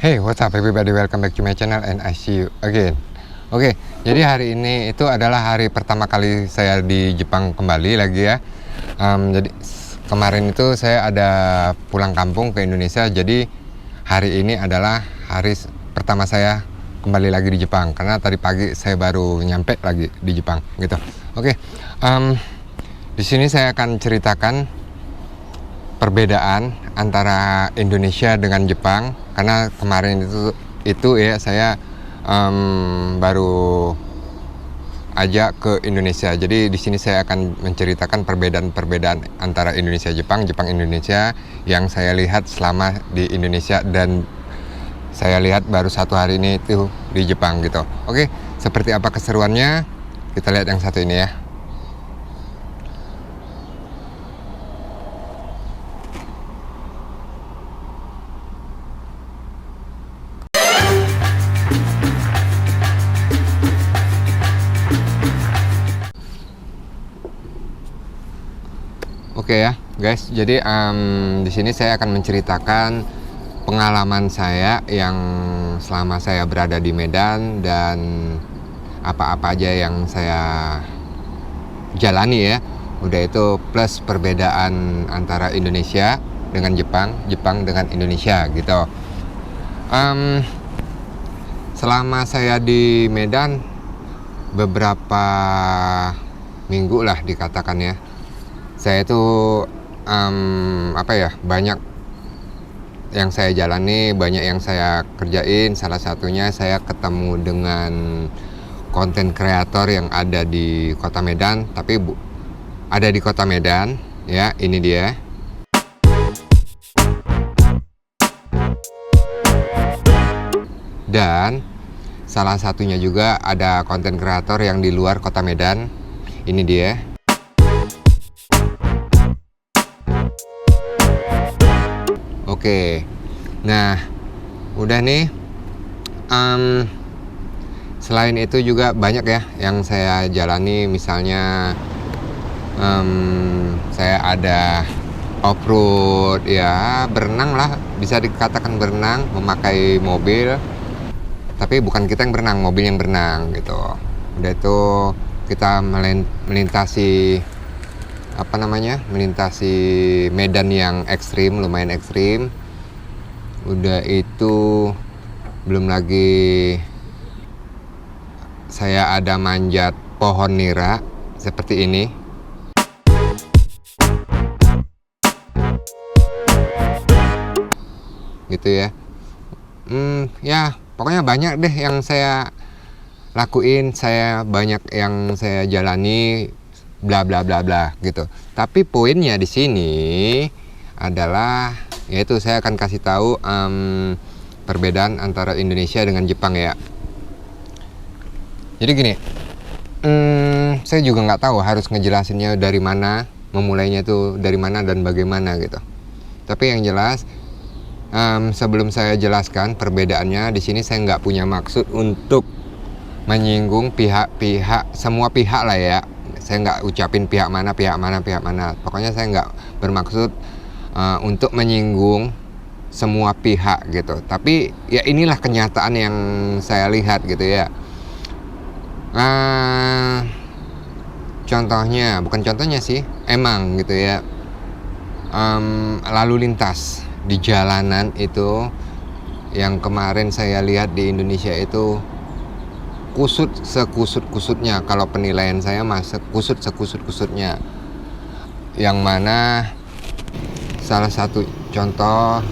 Hey, what's up everybody? Welcome back to my channel and I see you again. Oke, jadi hari ini itu adalah hari pertama kali saya di Jepang kembali lagi ya. Jadi kemarin itu saya ada pulang kampung ke Indonesia. Jadi hari ini adalah hari pertama saya kembali lagi di Jepang. Karena tadi pagi saya baru nyampe lagi di Jepang gitu. Oke, di sini saya akan ceritakan perbedaan antara Indonesia dengan Jepang, karena kemarin itu ya saya baru aja ke Indonesia. Jadi di sini saya akan menceritakan perbedaan antara Indonesia Jepang, Jepang Indonesia yang saya lihat selama di Indonesia dan saya lihat baru satu hari ini itu di Jepang gitu. Oke, seperti apa keseruannya? Kita lihat yang satu ini ya. Oke ya guys, jadi di sini saya akan menceritakan pengalaman saya yang selama saya berada di Medan dan apa-apa aja yang saya jalani ya. Udah itu plus perbedaan antara Indonesia dengan Jepang, Jepang dengan Indonesia gitu. Selama saya di Medan beberapa minggu lah dikatakan ya, saya itu banyak yang saya jalani, banyak yang saya kerjain. Salah satunya saya ketemu dengan konten kreator yang ada di kota Medan, tapi ada di kota Medan ya, ini dia. Dan salah satunya juga ada konten kreator yang di luar kota Medan, ini dia. Oke, nah udah nih. Selain itu juga banyak ya yang saya jalani, misalnya saya ada off-road ya, berenang lah, bisa dikatakan berenang, memakai mobil, tapi bukan kita yang berenang, mobil yang berenang gitu. Udah itu kita melintasi melintasi medan yang ekstrim, lumayan ekstrim. Udah itu belum lagi saya ada manjat pohon nira seperti ini. Gitu ya. Ya, pokoknya banyak deh yang saya lakuin, banyak yang saya jalani, bla bla bla bla gitu. Tapi poinnya di sini adalah yaitu saya akan kasih tahu perbedaan antara Indonesia dengan Jepang ya. Jadi gini, saya juga nggak tahu harus ngejelasinnya dari mana, memulainya tuh dari mana dan bagaimana gitu. Tapi yang jelas sebelum saya jelaskan perbedaannya, di sini saya nggak punya maksud untuk menyinggung semua pihak lah ya. Saya nggak ucapin pihak mana. Pokoknya saya nggak bermaksud untuk menyinggung semua pihak gitu. Tapi ya inilah kenyataan yang saya lihat gitu ya. Bukan contohnya sih, emang gitu ya. Lalu lintas di jalanan itu yang kemarin saya lihat di Indonesia itu kusut sekusut-kusutnya. Kalau penilaian saya kusut sekusut-kusutnya. Yang mana salah satu contoh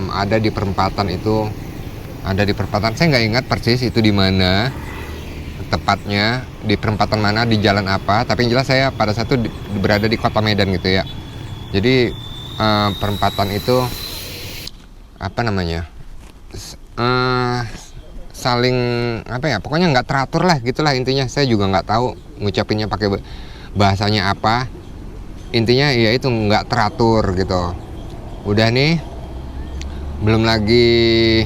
ada di perempatan itu, saya nggak ingat persis itu di mana tepatnya, di perempatan mana, di jalan apa, tapi yang jelas saya pada saat itu berada di kota Medan gitu ya. Jadi perempatan itu saling pokoknya nggak teratur lah gitulah intinya. Saya juga nggak tahu ngucapinnya pakai bahasanya apa, intinya ya itu nggak teratur gitu. Udah nih, belum lagi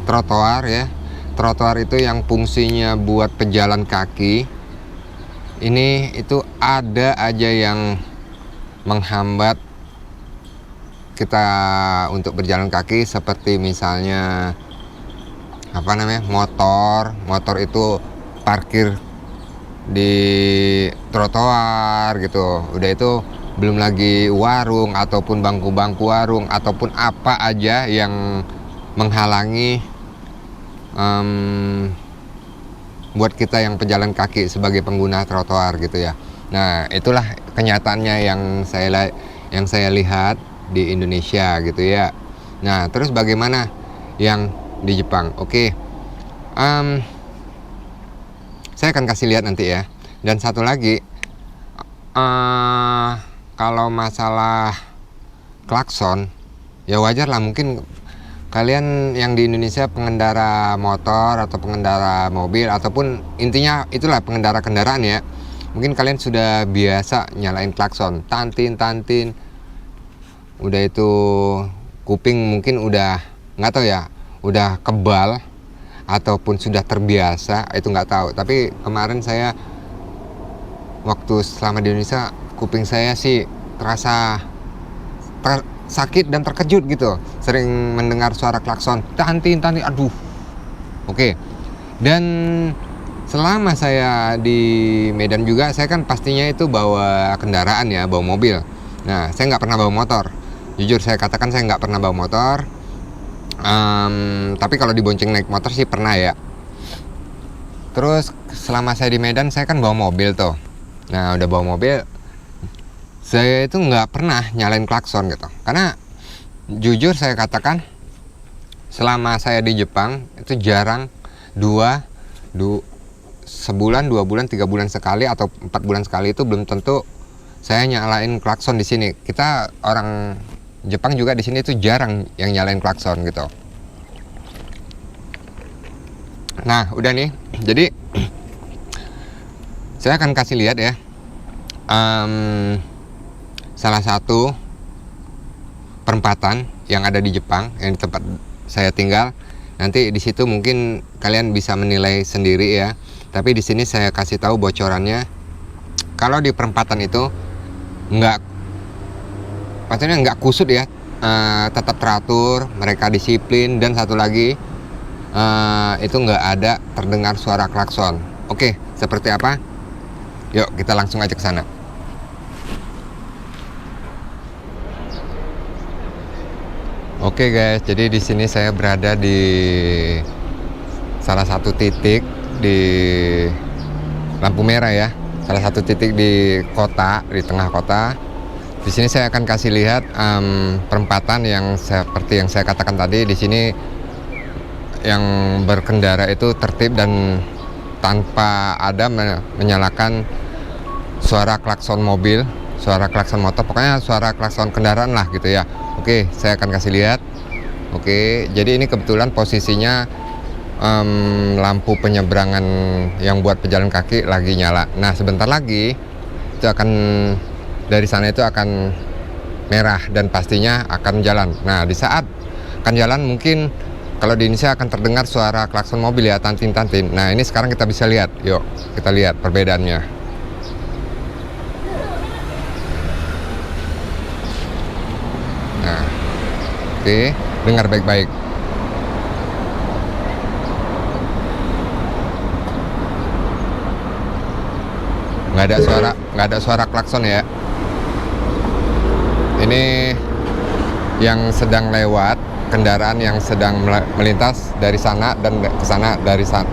trotoar ya. Trotoar itu yang fungsinya buat pejalan kaki, ini itu ada aja yang menghambat kita untuk berjalan kaki, seperti misalnya motor itu parkir di trotoar gitu. Udah itu belum lagi warung ataupun bangku-bangku warung ataupun apa aja yang menghalangi buat kita yang pejalan kaki sebagai pengguna trotoar gitu ya. Nah, itulah kenyataannya yang saya lihat di Indonesia gitu ya. Nah, terus bagaimana yang di Jepang? Oke. Saya akan kasih lihat nanti ya. Dan satu lagi, kalau masalah klakson, ya wajar lah, mungkin kalian yang di Indonesia pengendara motor atau pengendara mobil ataupun intinya itulah pengendara kendaraan ya, mungkin kalian sudah biasa nyalain klakson, tantin, udah itu kuping mungkin udah nggak tahu ya, udah kebal ataupun sudah terbiasa, itu nggak tahu. Tapi kemarin saya waktu selama di Indonesia, kuping saya sih terasa sakit dan terkejut gitu, sering mendengar suara klakson, tantin, aduh. Oke. Dan selama saya di Medan juga, saya kan pastinya itu bawa kendaraan ya, bawa mobil. Nah, saya nggak pernah bawa motor. Jujur saya katakan, saya nggak pernah bawa motor. Tapi kalau dibonceng naik motor sih pernah ya. Terus selama saya di Medan, saya kan bawa mobil tuh. Nah, udah bawa mobil, saya itu nggak pernah nyalain klakson gitu. Karena jujur saya katakan, selama saya di Jepang itu jarang sebulan, 2 bulan, 3 bulan sekali atau 4 bulan sekali itu belum tentu saya nyalain klakson di sini. Kita orang Jepang juga di sini itu jarang yang nyalain klakson gitu. Nah, udah nih. Jadi saya akan kasih lihat ya. Salah satu perempatan yang ada di Jepang, yang di tempat saya tinggal. Nanti di situ mungkin kalian bisa menilai sendiri ya. Tapi di sini saya kasih tahu bocorannya. Kalau di perempatan itu maksudnya nggak kusut ya, tetap teratur, mereka disiplin, dan satu lagi itu nggak ada terdengar suara klakson. Oke, seperti apa? Yuk kita langsung aja ke sana. Oke guys, jadi di sini saya berada di salah satu titik di lampu merah ya, salah satu titik di kota, di tengah kota. Di sini saya akan kasih lihat perempatan yang seperti yang saya katakan tadi. Di sini yang berkendara itu tertib dan tanpa ada menyalakan suara klakson mobil, suara klakson motor, pokoknya suara klakson kendaraan lah gitu ya. Oke, saya akan kasih lihat. Oke, jadi ini kebetulan posisinya lampu penyeberangan yang buat pejalan kaki lagi nyala. Nah, sebentar lagi itu dari sana itu akan merah dan pastinya akan jalan. Nah, di saat akan jalan mungkin kalau di Indonesia akan terdengar suara klakson mobil ya, tantin. Nah, ini sekarang kita bisa lihat. Yuk, kita lihat perbedaannya. Nah, oke, dengar baik-baik. Nggak ada suara klakson ya. Ini yang sedang lewat, kendaraan yang sedang melintas dari sana dan ke sana,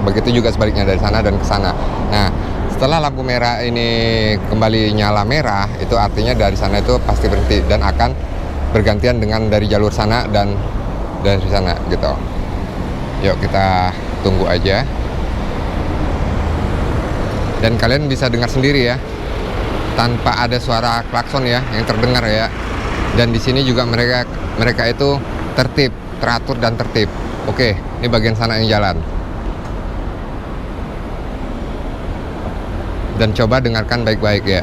begitu juga sebaliknya dari sana dan ke sana. Nah, setelah lampu merah ini kembali nyala merah, itu artinya dari sana itu pasti berhenti dan akan bergantian dengan dari jalur sana dan dari sana gitu. Yuk kita tunggu aja. Dan kalian bisa dengar sendiri ya, tanpa ada suara klakson ya yang terdengar ya. Dan di sini juga mereka itu tertib, teratur dan tertib. Oke, ini bagian sana yang jalan. Dan coba dengarkan baik-baik ya.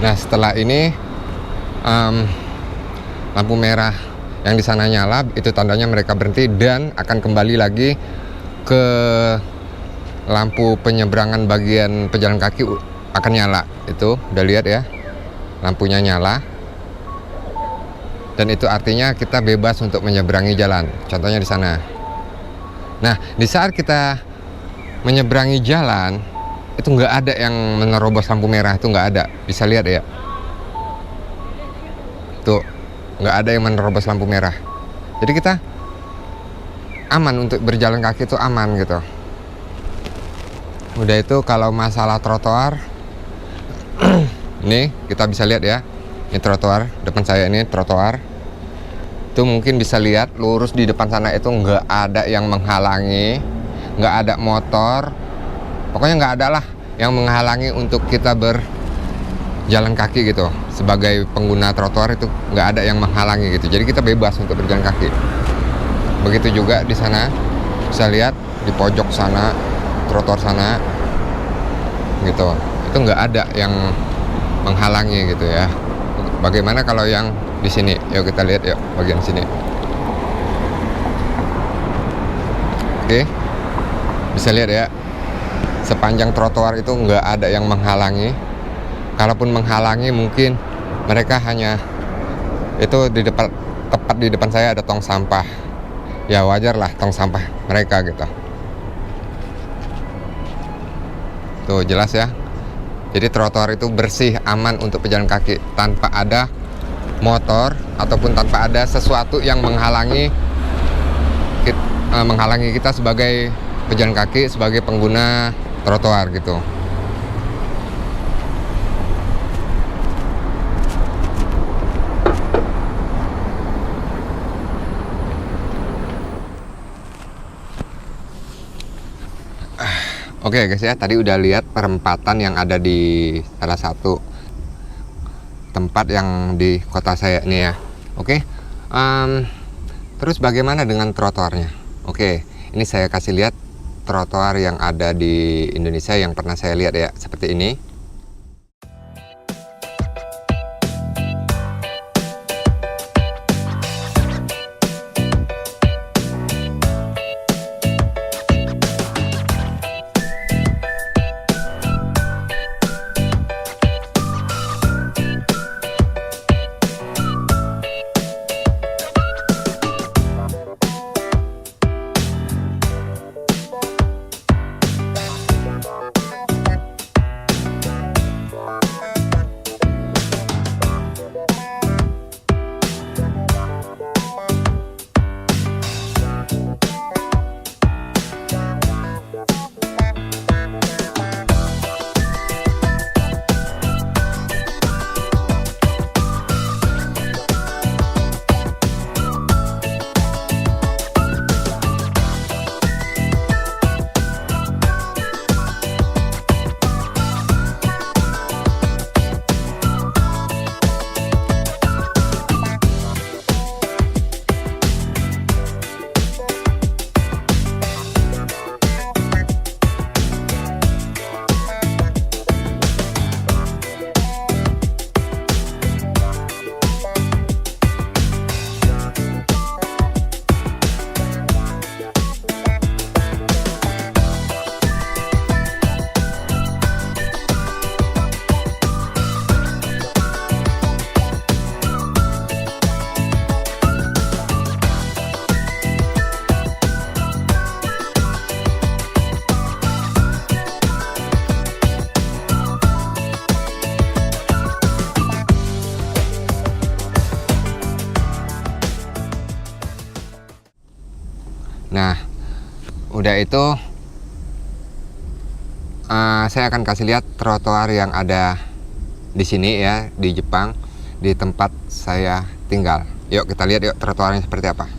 Nah, setelah ini lampu merah yang di sana nyala, itu tandanya mereka berhenti dan akan kembali lagi ke lampu penyeberangan bagian pejalan kaki akan nyala. Itu udah lihat ya, lampunya nyala. Dan itu artinya kita bebas untuk menyeberangi jalan. Contohnya di sana. Nah, di saat kita menyeberangi jalan, itu nggak ada yang menerobos lampu merah, itu nggak ada. Bisa lihat ya. Tuh, nggak ada yang menerobos lampu merah. Jadi kita aman untuk berjalan kaki, itu aman gitu. Udah itu kalau masalah trotoar, ini kita bisa lihat ya. Ini trotoar, depan saya ini trotoar. Itu mungkin bisa lihat lurus di depan sana itu nggak ada yang menghalangi, nggak ada motor. Pokoknya nggak ada lah yang menghalangi untuk kita berjalan kaki gitu. Sebagai pengguna trotoar itu nggak ada yang menghalangi gitu. Jadi kita bebas untuk berjalan kaki. Begitu juga di sana, bisa lihat di pojok sana, trotoar sana, gitu. Itu nggak ada yang menghalangi gitu ya. Bagaimana kalau yang di sini? Yuk kita lihat yuk bagian sini. Oke, bisa lihat ya. Sepanjang trotoar itu nggak ada yang menghalangi. Kalaupun menghalangi mungkin mereka hanya itu di depan, tepat di depan saya ada tong sampah. Ya wajar lah tong sampah mereka gitu. Tuh jelas ya. Jadi trotoar itu bersih, aman untuk pejalan kaki tanpa ada motor ataupun tanpa ada sesuatu yang menghalangi kita sebagai pejalan kaki, sebagai pengguna trotoar gitu. Oke guys ya, tadi udah lihat perempatan yang ada di salah satu tempat yang di kota saya ini ya. Oke, terus bagaimana dengan trotoarnya? Oke, ini saya kasih lihat trotoar yang ada di Indonesia yang pernah saya lihat ya, seperti ini. Nah, udah itu saya akan kasih lihat trotoar yang ada di sini ya, di Jepang, di tempat saya tinggal. Yuk kita lihat yuk trotoarnya seperti apa.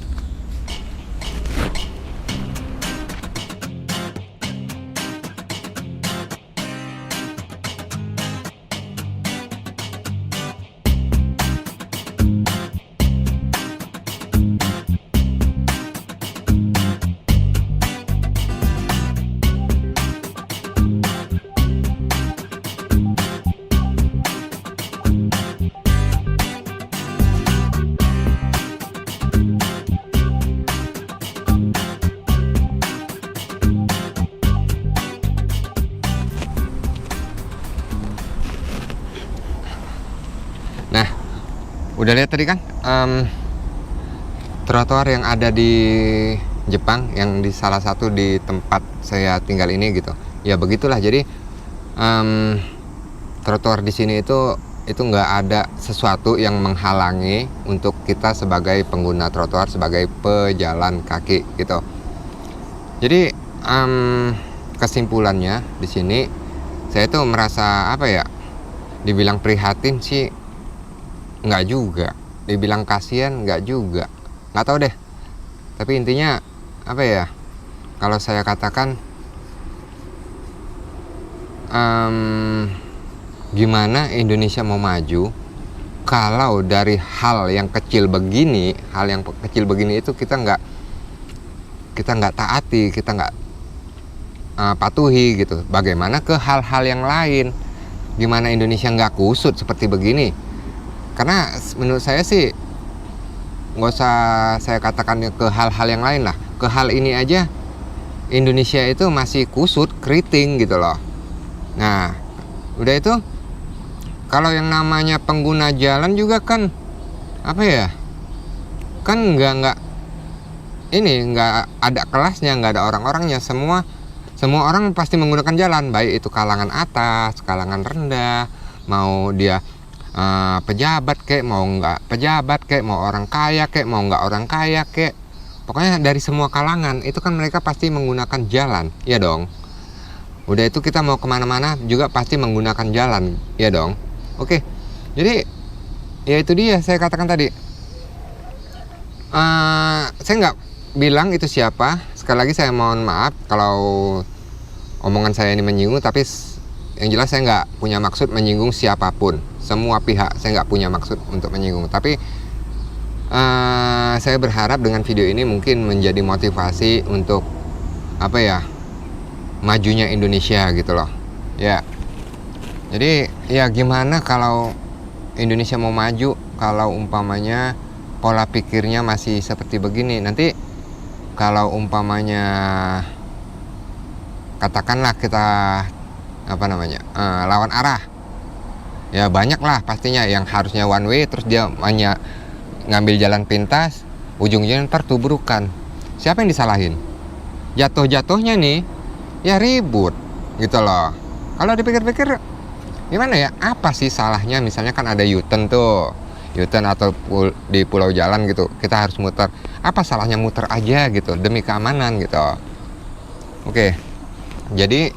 Udah lihat tadi kan trotoar yang ada di Jepang, yang di salah satu di tempat saya tinggal ini gitu. Ya begitulah. Jadi trotoar di sini itu nggak ada sesuatu yang menghalangi untuk kita sebagai pengguna trotoar, sebagai pejalan kaki gitu. Jadi kesimpulannya di sini saya tuh merasa apa ya? Dibilang prihatin sih nggak juga, dibilang kasihan nggak juga, nggak tahu deh. Tapi intinya apa ya? Kalau saya katakan gimana Indonesia mau maju kalau dari hal yang kecil begini itu kita nggak taati, kita nggak patuhi gitu. Bagaimana ke hal-hal yang lain? Gimana Indonesia nggak kusut seperti begini? Karena menurut saya sih nggak usah saya katakan ke hal-hal yang lain lah. Ke hal ini aja Indonesia itu masih kusut, keriting gitu loh. Nah, udah itu kalau yang namanya pengguna jalan juga kan apa ya? Kan nggak ada kelasnya, nggak ada orang-orangnya. Semua orang pasti menggunakan jalan, baik itu kalangan atas, kalangan rendah, mau dia pejabat kek, mau nggak pejabat kek, mau orang kaya kek, mau nggak orang kaya kek. Pokoknya dari semua kalangan itu kan mereka pasti menggunakan jalan, ya dong. Udah itu kita mau kemana-mana juga pasti menggunakan jalan, ya dong. Oke, jadi ya itu dia saya katakan tadi. Saya nggak bilang itu siapa. Sekali lagi saya mohon maaf kalau omongan saya ini menyinggung, tapi yang jelas saya nggak punya maksud menyinggung siapapun, semua pihak. Saya nggak punya maksud untuk menyinggung, tapi saya berharap dengan video ini mungkin menjadi motivasi untuk apa ya, majunya Indonesia gitu loh ya. Jadi ya gimana kalau Indonesia mau maju kalau umpamanya pola pikirnya masih seperti begini. Nanti kalau umpamanya katakanlah kita lawan arah, ya banyak lah pastinya yang harusnya one way terus dia hanya ngambil jalan pintas, ujung-ujungnya ntar tubrukan. Siapa yang disalahin? Jatuh-jatuhnya nih ya ribut gitu loh. Kalau dipikir-pikir gimana ya, apa sih salahnya misalnya kan ada U-turn tuh, U-turn atau di pulau jalan gitu, kita harus muter. Apa salahnya muter aja gitu demi keamanan gitu. Oke, jadi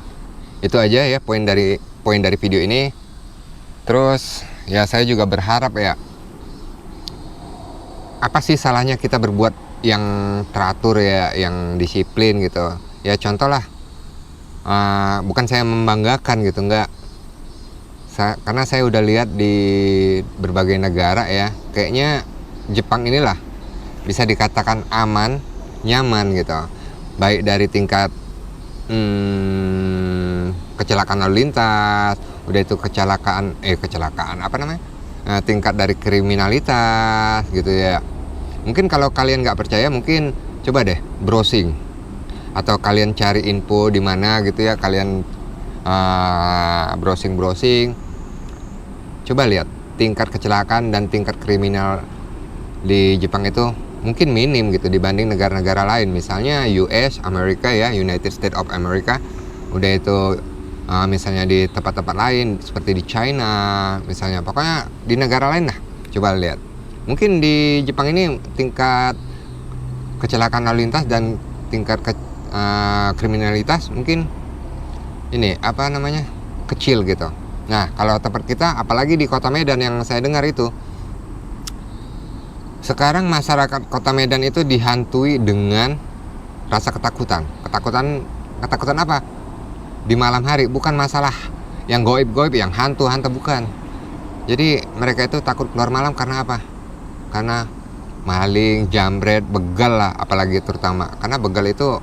itu aja ya poin dari video ini. Terus ya saya juga berharap ya, apa sih salahnya kita berbuat yang teratur ya, yang disiplin gitu ya. Contoh lah, bukan saya membanggakan gitu, enggak. Karena saya udah lihat di berbagai negara ya, kayaknya Jepang inilah bisa dikatakan aman, nyaman gitu. Baik dari tingkat kecelakaan lalu lintas, udah itu tingkat dari kriminalitas gitu ya. Mungkin kalau kalian nggak percaya, mungkin coba deh browsing atau kalian cari info di mana gitu ya, kalian browsing, coba lihat tingkat kecelakaan dan tingkat kriminal di Jepang itu mungkin minim gitu dibanding negara-negara lain, misalnya US, Amerika ya, United States of America. Udah itu misalnya di tempat-tempat lain seperti di China misalnya, pokoknya di negara lain lah, coba lihat. Mungkin di Jepang ini tingkat kecelakaan lalu lintas dan tingkat kriminalitas mungkin ini kecil gitu. Nah kalau tempat kita, apalagi di kota Medan yang saya dengar itu, sekarang masyarakat kota Medan itu dihantui dengan rasa ketakutan apa? Di malam hari, bukan masalah yang goib-goib, yang hantu-hantu, bukan. Jadi mereka itu takut keluar malam karena apa? Karena maling, jambret, begal lah, apalagi terutama. Karena begal itu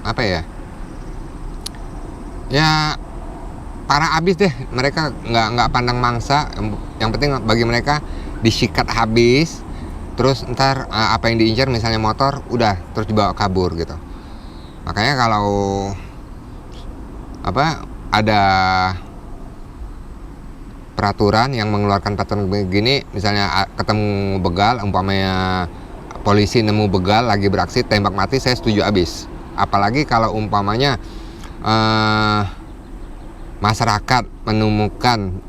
apa ya? Ya parah abis deh, mereka nggak pandang mangsa. Yang penting bagi mereka disikat habis, terus ntar apa yang diincar misalnya motor, udah terus dibawa kabur gitu. Makanya kalau ada peraturan yang mengeluarkan peraturan begini, misalnya ketemu begal, umpamanya polisi nemu begal lagi beraksi tembak mati, saya setuju abis. Apalagi kalau umpamanya masyarakat menemukan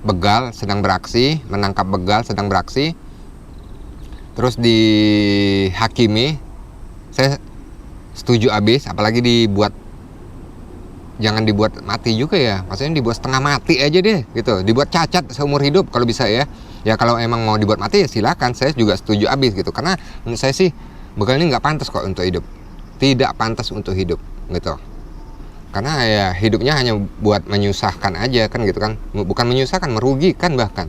begal sedang beraksi, menangkap begal sedang beraksi, terus dihakimi, saya setuju abis. Apalagi jangan dibuat mati juga ya, maksudnya dibuat setengah mati aja deh gitu, dibuat cacat seumur hidup kalau bisa ya. Ya kalau emang mau dibuat mati ya silakan, saya juga setuju abis gitu. Karena menurut saya sih begal ini nggak pantas kok untuk hidup, tidak pantas untuk hidup gitu. Karena ya hidupnya hanya buat menyusahkan aja kan gitu kan, bukan menyusahkan, merugikan bahkan.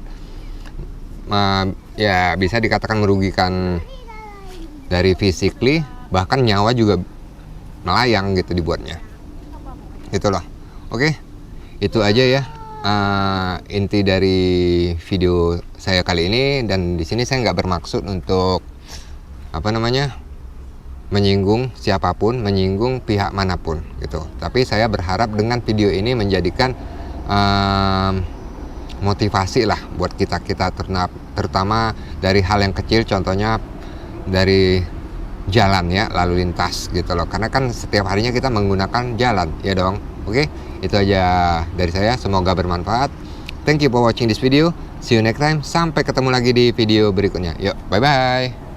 Ya bisa dikatakan merugikan dari physically, bahkan nyawa juga melayang gitu dibuatnya. Gitu loh. Oke, itu aja ya inti dari video saya kali ini. Dan di sini saya nggak bermaksud untuk menyinggung siapapun, menyinggung pihak manapun gitu. Tapi saya berharap dengan video ini menjadikan motivasi lah buat kita terutama dari hal yang kecil, contohnya dari jalan ya, lalu lintas gitu loh. Karena kan setiap harinya kita menggunakan jalan ya dong. Oke, itu aja dari saya, semoga bermanfaat. Thank you for watching this video. See you next time. Sampai ketemu lagi di video berikutnya. Yuk, bye bye.